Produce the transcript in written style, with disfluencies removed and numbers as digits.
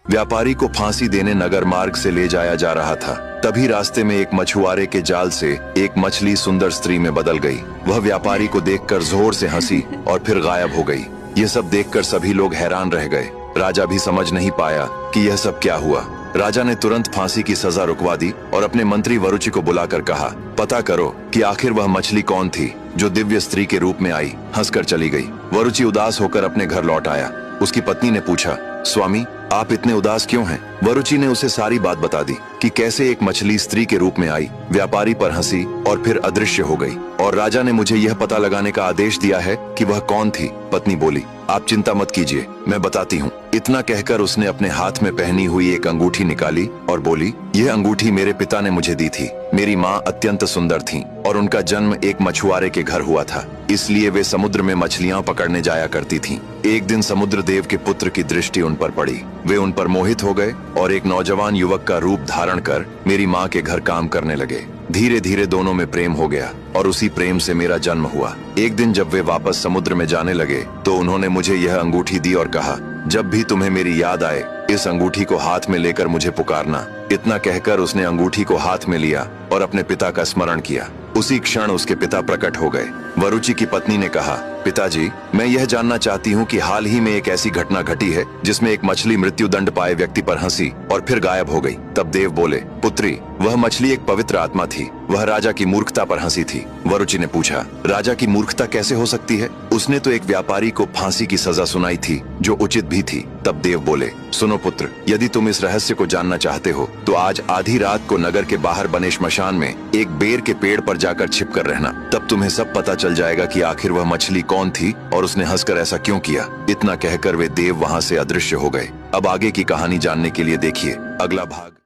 व्यापारी को फांसी देने नगर मार्ग से ले जाया जा रहा था। तभी रास्ते में एक मछुआरे के जाल से एक मछली सुंदर स्त्री में बदल गई। वह व्यापारी को देखकर जोर से हंसी और फिर गायब हो गई। ये सब देखकर सभी लोग हैरान रह गए। राजा भी समझ नहीं पाया कि यह सब क्या हुआ। राजा ने तुरंत फांसी की सजा रुकवा दी और अपने मंत्री वरुचि को बुलाकर कहा, पता करो कि आखिर वह मछली कौन थी जो दिव्य स्त्री के रूप में आई, हंसकर चली गई। वरुचि उदास होकर अपने घर लौट आया। उसकी पत्नी ने पूछा, स्वामी आप इतने उदास क्यों हैं? वरुचि ने उसे सारी बात बता दी कि कैसे एक मछली स्त्री के रूप में आई, व्यापारी पर हंसी और फिर अदृश्य हो गई, और राजा ने मुझे यह पता लगाने का आदेश दिया है कि वह कौन थी। पत्नी बोली, आप चिंता मत कीजिए, मैं बताती हूँ। इतना कहकर उसने अपने हाथ में पहनी हुई एक अंगूठी निकाली और बोली, यह अंगूठी मेरे पिता ने मुझे दी थी। मेरी माँ अत्यंत सुंदर थीं और उनका जन्म एक मछुआरे के घर हुआ था, इसलिए वे समुद्र में मछलियाँ पकड़ने जाया करती थीं। एक दिन समुद्र देव के पुत्र की दृष्टि उन पर पड़ी। वे उन पर मोहित हो गए और एक नौजवान युवक का रूप धारण कर मेरी माँ के घर काम करने लगे। धीरे धीरे दोनों में प्रेम हो गया और उसी प्रेम से मेरा जन्म हुआ। एक दिन जब वे वापस समुद्र में जाने लगे तो उन्होंने मुझे यह अंगूठी दी और कहा, जब भी तुम्हें मेरी याद आए इस अंगूठी को हाथ में लेकर मुझे पुकारना। इतना कहकर उसने अंगूठी को हाथ में लिया और अपने पिता का स्मरण किया। उसी क्षण उसके पिता प्रकट हो गए। वरुचि की पत्नी ने कहा, पिताजी मैं यह जानना चाहती हूँ कि हाल ही में एक ऐसी घटना घटी है जिसमें एक मछली मृत्यु दंड पाए व्यक्ति पर हंसी और फिर गायब हो गई। तब देव बोले, पुत्री वह मछली एक पवित्र आत्मा थी, वह राजा की मूर्खता पर हंसी थी। वरुचि ने पूछा, राजा की मूर्खता कैसे हो सकती है? उसने तो एक व्यापारी को फांसी की सजा सुनाई थी जो उचित भी थी। तब देव बोले, सुनो पुत्र, यदि तुम इस रहस्य को जानना चाहते हो तो आज आधी रात को नगर के बाहर बने श्मशान में एक बेर के पेड़ पर जाकर छिप कर रहना। तब तुम्हें सब पता चल जाएगा कि आखिर वह मछली कौन थी और उसने हंसकर ऐसा क्यों किया। इतना कहकर वे देव वहां से अदृश्य हो गए। अब आगे की कहानी जानने के लिए देखिए अगला भाग।